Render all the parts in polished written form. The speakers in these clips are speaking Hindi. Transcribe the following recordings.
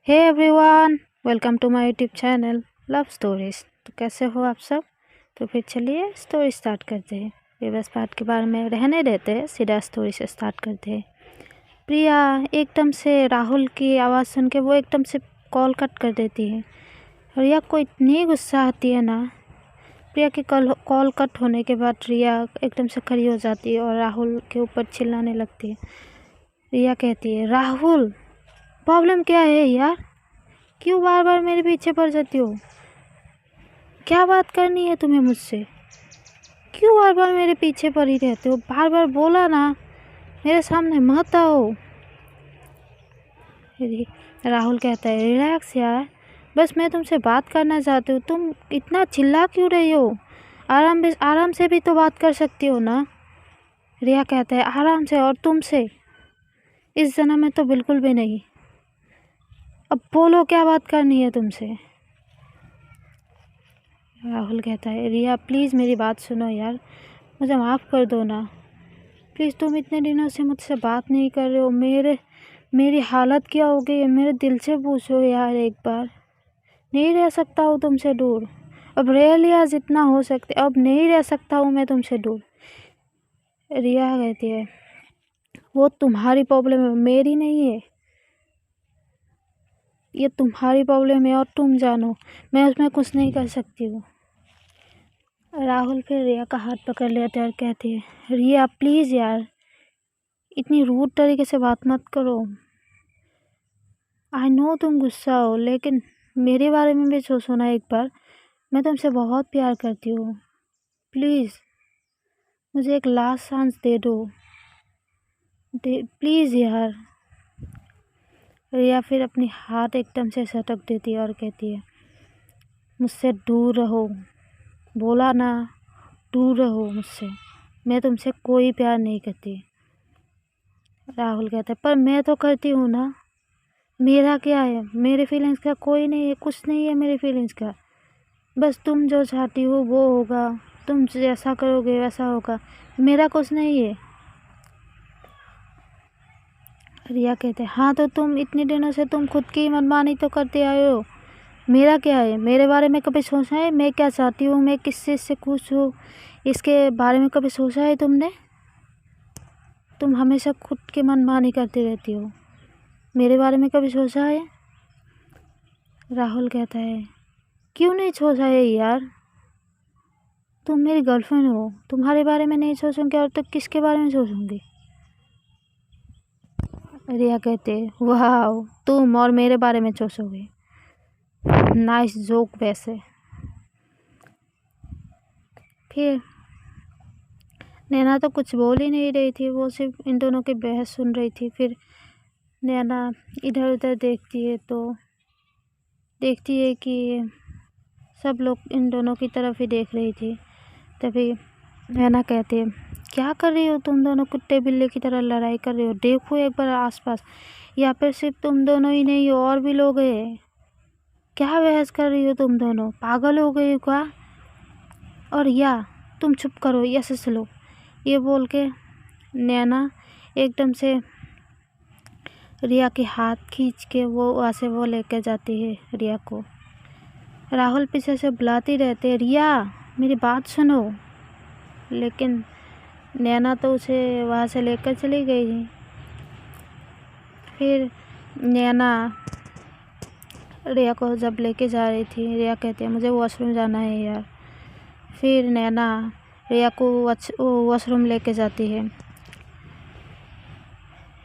Hey everyone, welcome to my YouTube channel love stories. तो कैसे हो आप सब। तो फिर चलिए स्टोरी स्टार्ट करते हैं। प्रीवियस पार्ट के बारे में रहने देते हैं, सीधा स्टोरी से स्टार्ट करते हैं। प्रिया एकदम से राहुल की आवाज़ सुन के वो एकदम से कॉल कट कर देती है। रिया को इतनी गुस्सा आती है ना। प्रिया की कॉल कट होने के बाद रिया एकदम से खड़ी हो जाती है और राहुल के ऊपर चिल्लाने लगती है। रिया कहती है, राहुल प्रॉब्लम क्या है यार, क्यों बार बार मेरे पीछे पड़ जाती हो। क्या बात करनी है तुम्हें मुझसे, क्यों बार बार मेरे पीछे पड़ी रहते हो। बार बार बोला ना, मेरे सामने मत आओ। राहुल कहता है, रिलैक्स यार, बस मैं तुमसे बात करना चाहती हूँ। तुम इतना चिल्ला क्यों रही हो। आराम से भी तो बात कर सकती हो ना। रिया कहता है, आराम से और तुमसे इस जन्म में तो बिल्कुल भी नहीं। अब बोलो क्या बात करनी है तुमसे। राहुल कहता है, रिया प्लीज़ मेरी बात सुनो यार, मुझे माफ़ कर दो ना। प्लीज़ तुम इतने दिनों से मुझसे बात नहीं कर रहे हो। मेरी हालत क्या हो गई है, मेरे दिल से पूछो यार एक बार। नहीं रह सकता हूँ तुमसे दूर। अब रह लिया जितना हो सकते, अब नहीं रह सकता हूँ मैं तुमसे दूर। रिया कहती है, वो तुम्हारी प्रॉब्लम है, मेरी नहीं है। ये तुम्हारी प्रॉब्लम है और तुम जानो, मैं उसमें कुछ नहीं कर सकती हूँ। राहुल फिर रिया का हाथ पकड़ लेते और कहती है, रिया प्लीज़ यार, इतनी रूड तरीके से बात मत करो। आई नो तुम गुस्सा हो, लेकिन मेरे बारे में भी सोचो ना एक बार। मैं तुमसे बहुत प्यार करती हूँ। प्लीज़ मुझे एक लास्ट चांस दे दो, प्लीज़ यार। रिया फिर अपनी हाथ एकदम से सटक देती है और कहती है, मुझसे दूर रहो। बोला ना, दूर रहो मुझसे। मैं तुमसे कोई प्यार नहीं करती। राहुल कहता है, पर मैं तो करती हूँ ना। मेरा क्या है, मेरे फीलिंग्स का कोई नहीं है, कुछ नहीं है मेरे फीलिंग्स का। बस तुम जो चाहती हो वो होगा, तुम जैसा करोगे वैसा होगा, मेरा कुछ नहीं है। रिया कहते हैं, हाँ तो तुम इतने दिनों से तुम खुद की मनमानी तो करते आए हो। मेरा क्या है, मेरे बारे में कभी सोचा है मैं क्या चाहती हूँ, मैं किस चीज़ से खुश हूँ, इसके बारे में कभी सोचा है तुमने। तुम हमेशा खुद की मनमानी करती रहती हो, मेरे बारे में कभी सोचा है। राहुल कहता है, क्यों नहीं सोचा है यार, तुम मेरी गर्लफ्रेंड हो, तुम्हारे बारे में नहीं सोचूंगी और तो किसके बारे में सोचूंगी। रिया कहते, वाह तुम और मेरे बारे में सोचोगे, नाइस जोक वैसे। फिर नैना तो कुछ बोल ही नहीं रही थी, वो सिर्फ इन दोनों की बहस सुन रही थी। फिर नैना इधर उधर देखती है कि सब लोग इन दोनों की तरफ ही देख रही थी। तभी नैना कहती है, क्या कर रही हो तुम दोनों, कुत्ते बिल्ली की तरह लड़ाई कर रही हो। देखो एक बार आसपास, यहाँ पर सिर्फ तुम दोनों ही नहीं हो, और भी लोग हैं। क्या बहस कर रही हो तुम दोनों, पागल हो गई हो क्या। और या तुम चुप करो, ऐसे चलो। ये बोल के नैना एकदम से रिया के हाथ खींच के वो लेकर जाती है रिया को। राहुल पीछे से बुलाती रहते हैं, रिया मेरी बात सुनो, लेकिन नैना तो उसे वहाँ से लेकर चली गई थी। फिर नैना रिया को जब लेके जा रही थी, रिया कहती है, मुझे वॉशरूम जाना है यार। फिर नैना रिया को वॉशरूम लेके जाती है।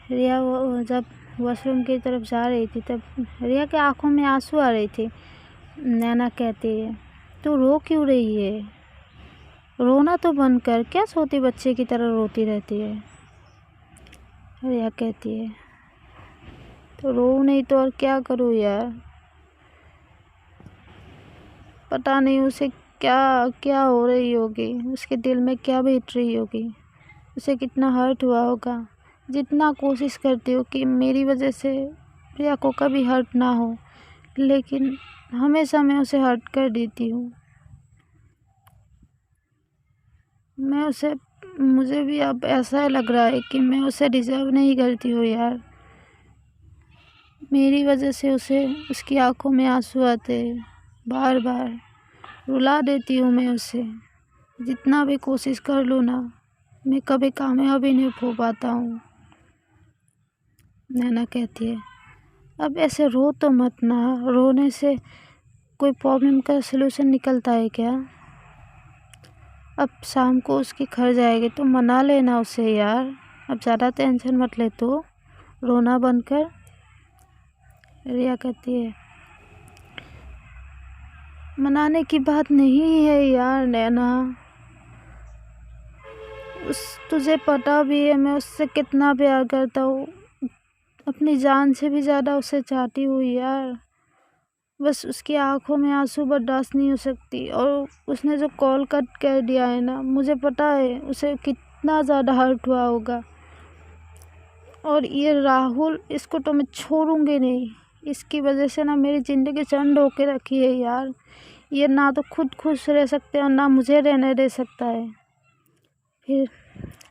रिया जब वॉशरूम की तरफ जा रही थी तब रिया के आंखों में आंसू आ रही थी। नैना कहती है, तू रो क्यों रही है, रोना तो बंद कर, क्या सोती बच्चे की तरह रोती रहती है। रिया कहती है, तो रो नहीं तो और क्या करूँ यार। पता नहीं उसे क्या क्या हो रही होगी, उसके दिल में क्या बीत रही होगी, उसे कितना हर्ट हुआ होगा। जितना कोशिश करती हूँ कि मेरी वजह से प्रिया को कभी हर्ट ना हो, लेकिन हमेशा मैं उसे हर्ट कर देती हूँ। मुझे भी अब ऐसा लग रहा है कि मैं उसे डिज़र्व नहीं करती हूँ यार। मेरी वजह से उसकी आंखों में आंसू आते, बार बार रुला देती हूँ मैं उसे। जितना भी कोशिश कर लूँ ना, मैं कभी कामयाब ही नहीं हो पाता हूँ। नैना कहती है, अब ऐसे रो तो मत ना, रोने से कोई प्रॉब्लम का सलूशन निकलता है क्या? अब शाम को उसकी घर जाएगी तो मना लेना उसे यार, अब ज़्यादा टेंशन मत ले तो, रोना बंद कर। रिया कहती है, मनाने की बात नहीं है यार नैना, तुझे पता भी है मैं उससे कितना प्यार करता हूँ, अपनी जान से भी ज़्यादा उसे चाहती हूँ यार। बस उसकी आंखों में आंसू बर्दाश्त नहीं हो सकती, और उसने जो कॉल कट कर दिया है ना, मुझे पता है उसे कितना ज़्यादा हर्ट हुआ होगा। और ये राहुल, इसको तो मैं छोड़ूंगी नहीं, इसकी वजह से ना मेरी ज़िंदगी चंड होके रखी है यार। ये ना तो खुद खुश रह सकते और ना मुझे रहने दे सकता है। फिर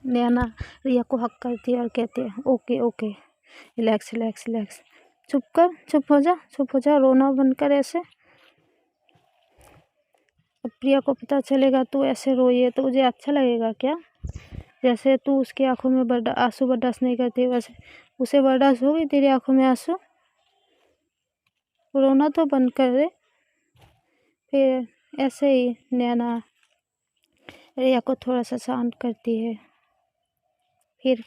नैना रिया को हक करती है और कहती है, okay okay, relax relax relax, चुप हो जा, रोना बंद कर ऐसे। अब प्रिया को पता चलेगा तू ऐसे रोई है तो मुझे अच्छा लगेगा क्या? जैसे तू उसकी आंखों में आंसू बर्दाश्त नहीं करती, वैसे उसे बर्दाश्त होगी तेरी आंखों में आंसू? रोना तो बंद कर दे। फिर ऐसे ही नैना रिया को थोड़ा सा शांत करती है। फिर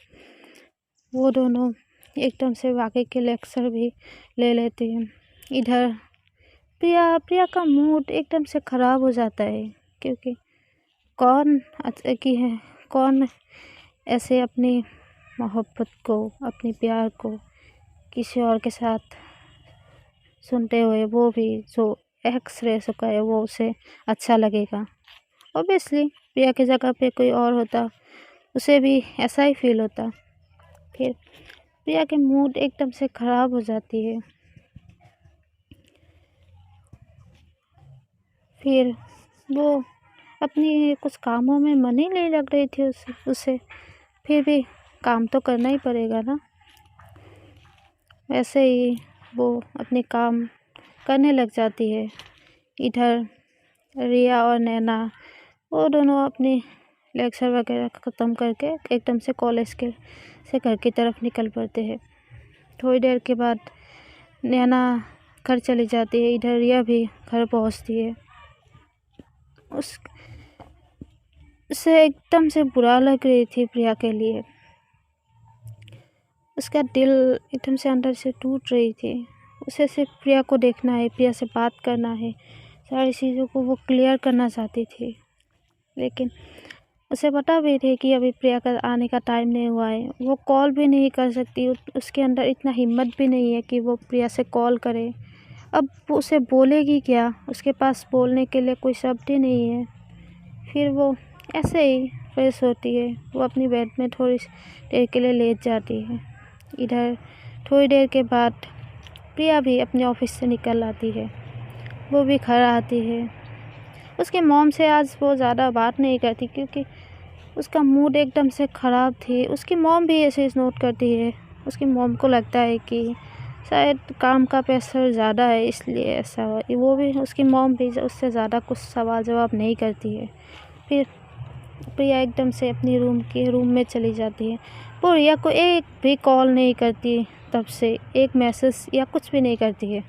वो दोनों एकदम से वाकई के लेक्चर भी ले लेते हैं। इधर प्रिया का मूड एकदम से ख़राब हो जाता है, क्योंकि कौन ऐसे अपनी मोहब्बत को, अपनी प्यार को किसी और के साथ सुनते हुए, वो भी जो एक्स रह चुका है, वो उसे अच्छा लगेगा? ऑब्वियसली प्रिया की जगह पे कोई और होता, उसे भी ऐसा ही फील होता। फिर प्रिया के मूड एकदम से ख़राब हो जाती है। फिर वो अपनी कुछ कामों में मन ही नहीं लग रही थी उसे, फिर भी काम तो करना ही पड़ेगा ना। वैसे ही वो अपने काम करने लग जाती है। इधर रिया और नैना, वो दोनों अपने लेक्चर वगैरह ख़त्म करके एकदम से कॉलेज से घर की तरफ निकल पड़ते हैं। थोड़ी देर के बाद नैना घर चली जाती है, इधर रिया भी घर पहुंचती है। उसे एकदम से बुरा लग रही थी प्रिया के लिए, उसका दिल एकदम से अंदर से टूट रही थी। उसे सिर्फ प्रिया को देखना है, प्रिया से बात करना है, सारी चीज़ों को वो क्लियर करना चाहती थी। लेकिन उसे पता भी थी कि अभी प्रिया का आने का टाइम नहीं हुआ है, वो कॉल भी नहीं कर सकती, उसके अंदर इतना हिम्मत भी नहीं है कि वो प्रिया से कॉल करे। अब वो उसे बोलेगी क्या? उसके पास बोलने के लिए कोई शब्द ही नहीं है। फिर वो ऐसे ही फ्रेश होती है, वो अपनी बेड में थोड़ी देर के लिए लेट जाती है। इधर थोड़ी देर के बाद प्रिया भी अपने ऑफिस से निकल आती है, वो भी घर आती है। उसके मॉम से आज वो ज़्यादा बात नहीं करती, क्योंकि उसका मूड एकदम से ख़राब थी। उसकी मॉम भी ऐसे नोट करती है, उसकी मॉम को लगता है कि शायद काम का प्रेशर ज़्यादा है, इसलिए ऐसा हुआ। वो भी, उसकी मॉम भी उससे ज़्यादा कुछ सवाल जवाब नहीं करती है। फिर प्रिया एकदम से अपनी रूम में चली जाती है। वो रिया को एक भी कॉल नहीं करती, तब से एक मैसेज या कुछ भी नहीं करती है।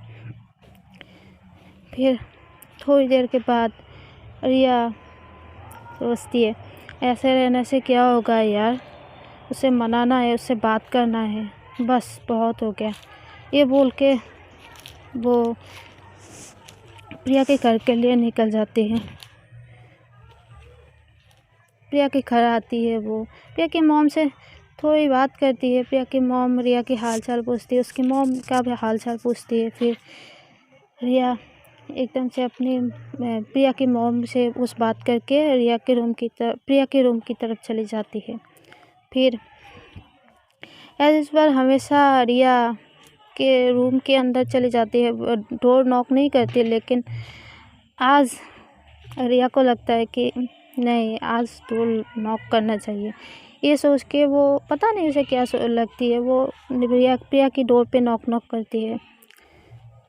फिर थोड़ी देर के बाद रिया सोचती है, ऐसे रहने से क्या होगा यार, उसे मनाना है, उससे बात करना है, बस बहुत हो गया। ये बोल के वो प्रिया के घर के लिए निकल जाती है। प्रिया के घर आती है, वो प्रिया की मॉम से थोड़ी बात करती है। प्रिया की मॉम रिया की हाल चाल पूछती है, उसकी मॉम का भी हाल चाल पूछती है। फिर रिया एकदम से अपनी प्रिया की मॉम से उस बात करके प्रिया के रूम की तरफ चली जाती है। फिर इस बार हमेशा रिया के रूम के अंदर चली जाती है, डोर नॉक नहीं करती, लेकिन आज रिया को लगता है कि नहीं, आज डोर नॉक करना चाहिए। ये सोच के वो पता नहीं उसे क्या लगती है, वो प्रिया की डोर पे नॉक नॉक करती है।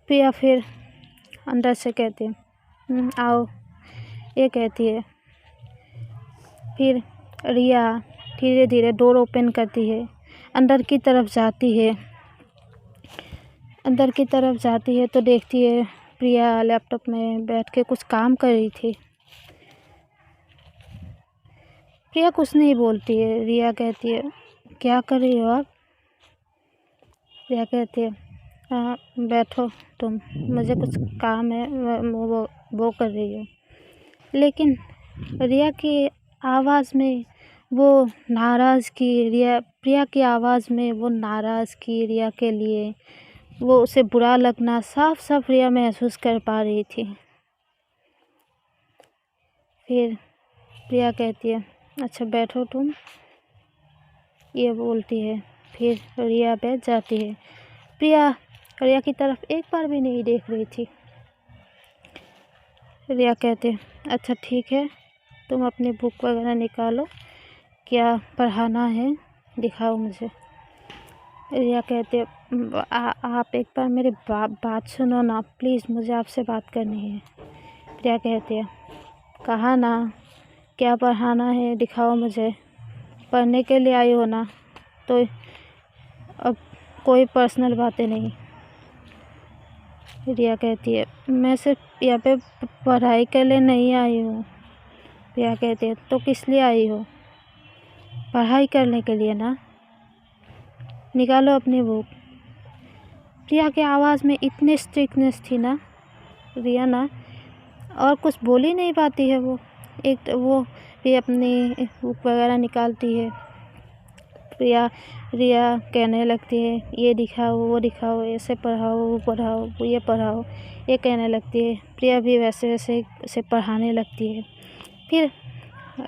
प्रिया फिर अंदर से कहती है आओ, ये कहती है। फिर रिया धीरे धीरे डोर ओपन करती है, अंदर की तरफ जाती है। अंदर की तरफ जाती है तो देखती है प्रिया लैपटॉप में बैठ के कुछ काम कर रही थी। प्रिया कुछ नहीं बोलती है। रिया कहती है क्या कर रही हो आप? प्रिया कहती है बैठो तुम, मुझे कुछ काम है, वो कर रही हो। लेकिन रिया की आवाज़ में वो प्रिया की आवाज़ में वो नाराज़गी रिया के लिए, वो उसे बुरा लगना साफ साफ रिया महसूस कर पा रही थी। फिर प्रिया कहती है अच्छा बैठो तुम, ये बोलती है। फिर रिया बैठ जाती है। प्रिया रिया की तरफ एक बार भी नहीं देख रही थी। रिया कहती है अच्छा ठीक है, तुम अपनी बुक वगैरह निकालो, क्या पढ़ाना है दिखाओ मुझे। रिया कहती है आप एक बार मेरी बात सुनो ना प्लीज़, मुझे आपसे बात करनी है। प्रिया कहती है कहा ना, क्या पढ़ाना है दिखाओ मुझे, पढ़ने के लिए आई हो ना, तो अब कोई पर्सनल बातें नहीं। रिया कहती है मैं सिर्फ यहाँ पे पढ़ाई के लिए नहीं आई हूँ। प्रिया कहती है तो किस लिए आई हो? पढ़ाई करने के लिए ना, निकालो अपनी बुक। प्रिया की आवाज़ में इतनी स्ट्रिक्टनेस थी ना, रिया ना और कुछ बोल ही नहीं पाती है। वो भी अपनी बुक वगैरह निकालती है। रिया कहने लगती है ये दिखाओ वो दिखाओ, ऐसे पढ़ाओ वो पढ़ाओ, ये पढ़ाओ, ये कहने लगती है। प्रिया भी वैसे वैसे उसे पढ़ाने लगती है। फिर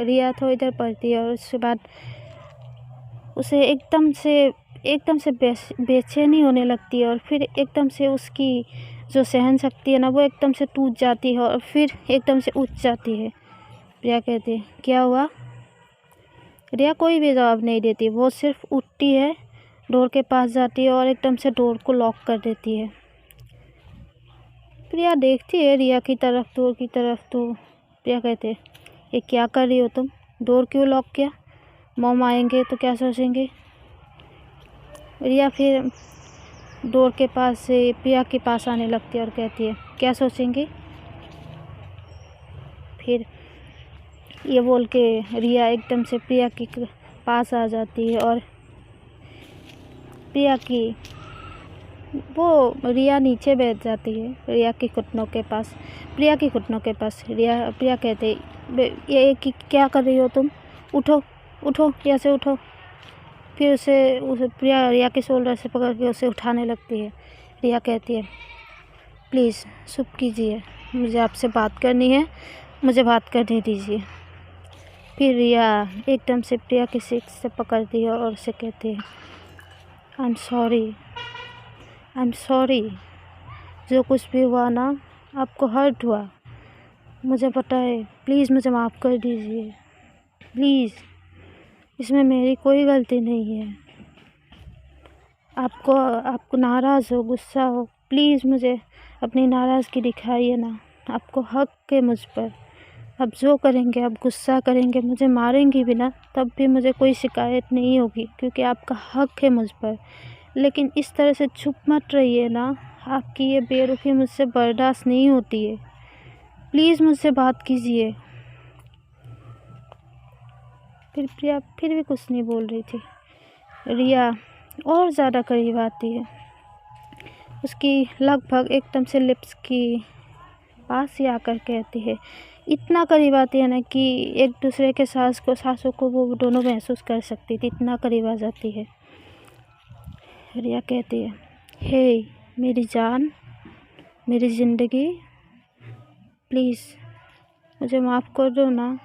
रिया थोड़ी देर पढ़ती है और उसके बाद उसे एकदम से बेचैनी होने लगती है और फिर एकदम से उसकी जो सहन शक्ति है ना, वो एकदम से टूट जाती है और फिर एकदम से उठ जाती है। प्रिया कहती है क्या हुआ? रिया कोई भी जवाब नहीं देती, वो सिर्फ उठती है, डोर के पास जाती है और एकदम से डोर को लॉक कर देती है। प्रिया देखती है रिया की तरफ, डोर की तरफ, तो प्रिया कहते हैं ये क्या कर रही हो तुम? डोर क्यों लॉक किया? मॉम आएंगे तो क्या सोचेंगे? रिया फिर डोर के पास से प्रिया के पास आने लगती है और कहती है क्या सोचेंगे? फिर ये बोल के रिया एकदम से प्रिया के पास आ जाती है और रिया नीचे बैठ जाती है रिया के घुटनों के पास, प्रिया के घुटनों के पास। प्रिया कहते ये कि क्या कर रही हो तुम? उठो उठो, यहाँ उठो। फिर उसे प्रिया रिया के शोल्डर से पकड़ के उसे उठाने लगती है। रिया कहती है प्लीज़ चुप कीजिए, मुझे आपसे बात करनी है, मुझे बात करने दीजिए। फिर रिया एकदम से प्रिया के सीट से पकड़ती है और उसे कहती है आई एम सॉरी, जो कुछ भी हुआ ना, आपको हर्ट हुआ, मुझे पता है, प्लीज़ मुझे माफ़ कर दीजिए प्लीज़, इसमें मेरी कोई गलती नहीं है। आपको नाराज़ हो, गुस्सा हो, प्लीज़ मुझे अपनी नाराज़गी दिखाइए ना, आपको हक है मुझ पर। अब जो करेंगे, आप गुस्सा करेंगे, मुझे मारेंगी भी ना, तब भी मुझे कोई शिकायत नहीं होगी, क्योंकि आपका हक है मुझ पर। लेकिन इस तरह से चुप मत रहिए ना, आपकी ये बेरुखी मुझसे बर्दाश्त नहीं होती है, प्लीज़ मुझसे बात कीजिए। फिर प्रिया फिर भी कुछ नहीं बोल रही थी। रिया और ज़्यादा करीब आती है, उसकी लगभग एकदम से लिप्स की पास ही आकर कहती है, इतना करीब आती है ना कि एक दूसरे के सांसों को वो दोनों महसूस कर सकती थी, इतना करीब आ जाती है। रिया कहती है हे मेरी जान, मेरी ज़िंदगी, प्लीज़ मुझे माफ़ कर दो ना।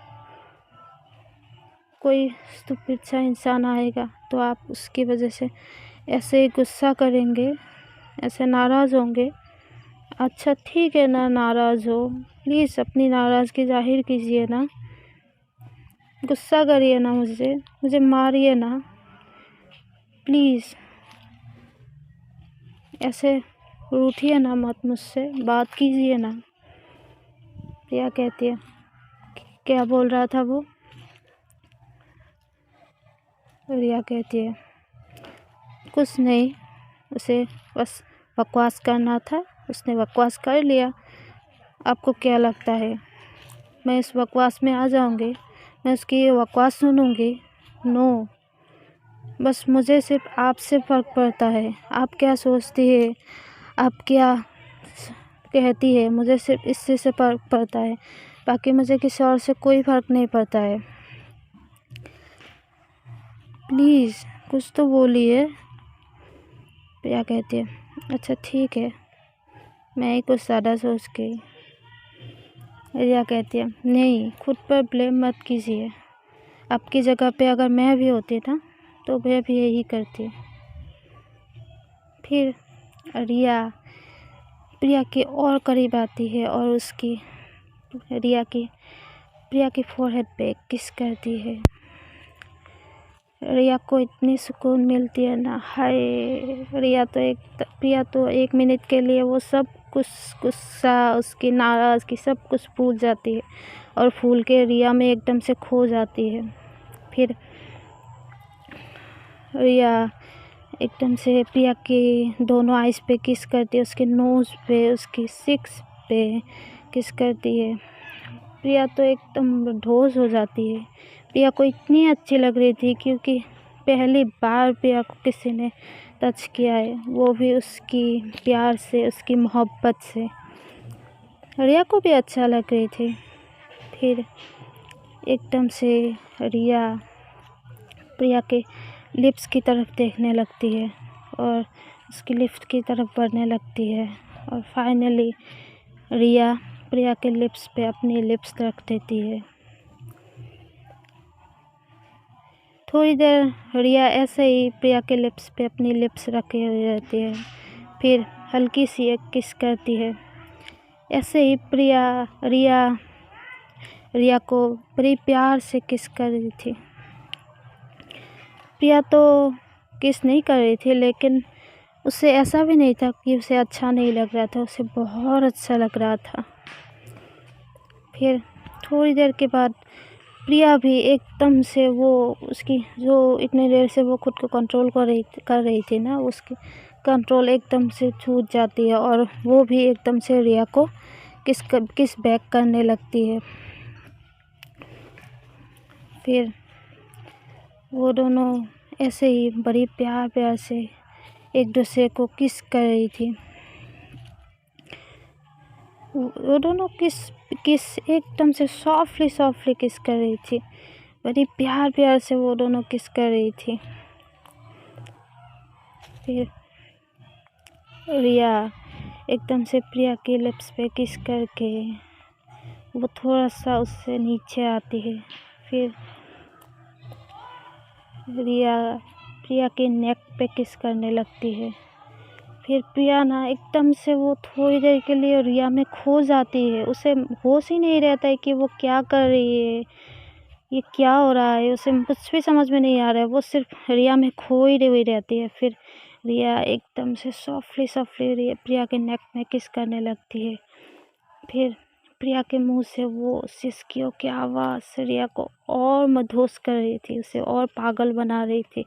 कोई स्टूपिड सा इंसान आएगा तो आप उसकी वजह से ऐसे गुस्सा करेंगे, ऐसे नाराज़ होंगे। अच्छा ठीक है ना, नाराज़ हो, प्लीज़ अपनी नाराज़गी ज़ाहिर कीजिए ना। गुस्सा करिए ना मुझे मारिए ना प्लीज़। ऐसे रूठिए ना मत मुझसे, बात कीजिए ना। प्रिया कहती है, क्या बोल रहा था वो? रिया कहती है, कुछ नहीं, उसे बस बकवास करना था, उसने बकवास कर लिया। आपको क्या लगता है मैं इस बकवास में आ जाऊंगी? मैं उसकी ये बकवास सुनूंगी? नो, बस मुझे सिर्फ आपसे फ़र्क पड़ता है। आप क्या सोचती है, आप क्या कहती है, मुझे सिर्फ इससे से फ़र्क पड़ता है। बाकी मुझे किसी और से कोई फ़र्क नहीं पड़ता है। प्लीज़ कुछ तो बोलिए। प्रिया कहती है, अच्छा ठीक है, मैं ही कुछ ज़्यादा सोच गई। रिया कहती है, नहीं, खुद पर ब्लेम मत कीजिए। आपकी जगह पे अगर मैं भी होती ना तो मैं भी यही करती। फिर रिया प्रिया के और करीब आती है और उसकी प्रिया की फोरहेड पे किस करती है। रिया को इतनी सुकून मिलती है ना, हाय। प्रिया तो 1 मिनट के लिए वो सब कुछ गुस्सा, उसकी नाराज़गी सब कुछ भूल जाती है और फूल के रिया में एकदम से खो जाती है। फिर रिया एकदम से प्रिया की दोनों आइज़ पे किस करती है, उसके नोज़ पे, उसकी सिक्स पे किस करती है। प्रिया तो एकदम बेहोश हो जाती है। प्रिया को इतनी अच्छी लग रही थी क्योंकि पहली बार प्रिया को किसी ने टच किया है, वो भी उसकी प्यार से, उसकी मोहब्बत से। रिया को भी अच्छा लग रही थी। फिर एकदम से रिया प्रिया के लिप्स की तरफ देखने लगती है और उसकी लिप्स की तरफ बढ़ने लगती है और फाइनली रिया प्रिया के लिप्स पे अपनी लिप्स रख देती है। थोड़ी देर रिया ऐसे ही प्रिया के लिप्स पे अपनी लिप्स रखे हुए रहती है। फिर हल्की सी एक किस करती है। ऐसे ही रिया को बड़ी प्यार से किस कर रही थी। प्रिया तो किस नहीं कर रही थी, लेकिन उसे ऐसा भी नहीं था कि उसे अच्छा नहीं लग रहा था, उसे बहुत अच्छा लग रहा था। फिर थोड़ी देर के बाद प्रिया भी एकदम से वो उसकी जो इतने देर से वो खुद को कंट्रोल कर रही थी ना, उसकी कंट्रोल एकदम से छूट जाती है और वो भी एकदम से रिया को किस बैक करने लगती है। फिर वो दोनों ऐसे ही बड़ी प्यार से एक दूसरे को किस कर रही थी। वो दोनों किस एकदम से सॉफ्टली किस कर रही थी। बड़ी प्यार से वो दोनों किस कर रही थी। फिर रिया एकदम से प्रिया के लिप्स पे किस करके वो थोड़ा सा उससे नीचे आती है। फिर रिया प्रिया के नेक पे किस करने लगती है। फिर प्रिया ना एकदम से वो थोड़ी देर के लिए रिया में खो जाती है। उसे होश ही नहीं रहता है कि वो क्या कर रही है, ये क्या हो रहा है, उसे कुछ भी समझ में नहीं आ रहा है। वो सिर्फ रिया में खोई हुई रहती है। फिर रिया एकदम से सॉफ्टली प्रिया के नेक में किस करने लगती है। फिर प्रिया के मुंह से वो सिसकियों की आवाज़ रिया को और मदहोश कर रही थी, उसे और पागल बना रही थी,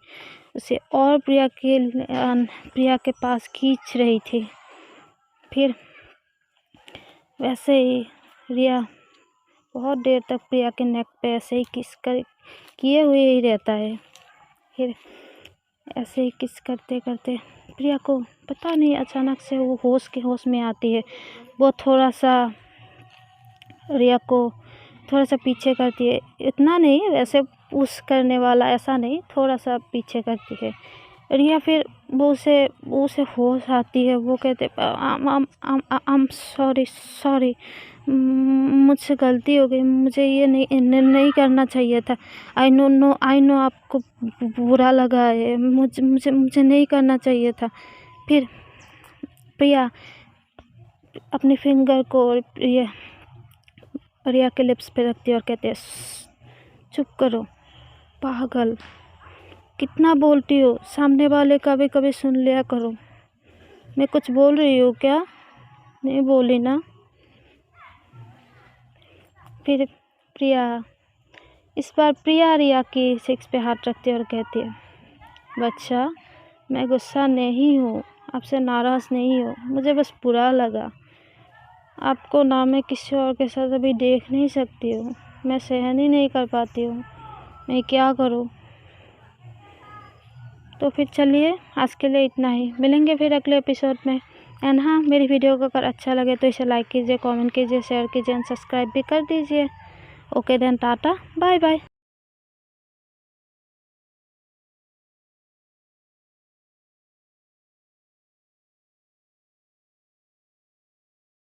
उसे और प्रिया के पास खींच रही थी। फिर वैसे ही रिया बहुत देर तक प्रिया के नेक पे ऐसे ही किए हुए ही रहता है। फिर ऐसे ही किस करते करते प्रिया को पता नहीं अचानक से वो होश में आती है। वो थोड़ा सा रिया को थोड़ा सा पीछे करती है, इतना नहीं, वैसे पुश करने वाला ऐसा नहीं, थोड़ा सा पीछे करती है रिया। फिर वो उसे होश आती है। वो कहते आम सॉरी मुझसे गलती हो गई, मुझे ये नहीं करना चाहिए था। आई नो आपको बुरा लगा है, मुझे नहीं करना चाहिए था। फिर प्रिया अपनी फिंगर को रिया के लिप्स पे रखती है और कहते हैं चुप करो पागल, कितना बोलती हो, सामने वाले का भी कभी सुन लिया करो। मैं कुछ बोल रही हूँ क्या? नहीं बोली ना। फिर प्रिया, इस बार प्रिया रिया की सिक्स पे हाथ रखती है और कहती है, बच्चा मैं गुस्सा नहीं हूँ, आपसे नाराज़ नहीं हूँ, मुझे बस बुरा लगा। आपको ना मैं किसी और के साथ अभी देख नहीं सकती हूँ, मैं सहन ही नहीं कर पाती हूँ, मैं क्या करूँ। तो फिर चलिए आज के लिए इतना ही, मिलेंगे फिर अगले एपिसोड में। एंड हाँ, मेरी वीडियो को अगर अच्छा लगे तो इसे लाइक कीजिए, कमेंट कीजिए, शेयर कीजिए एंड सब्सक्राइब भी कर दीजिए। Okay then, tata bye bye.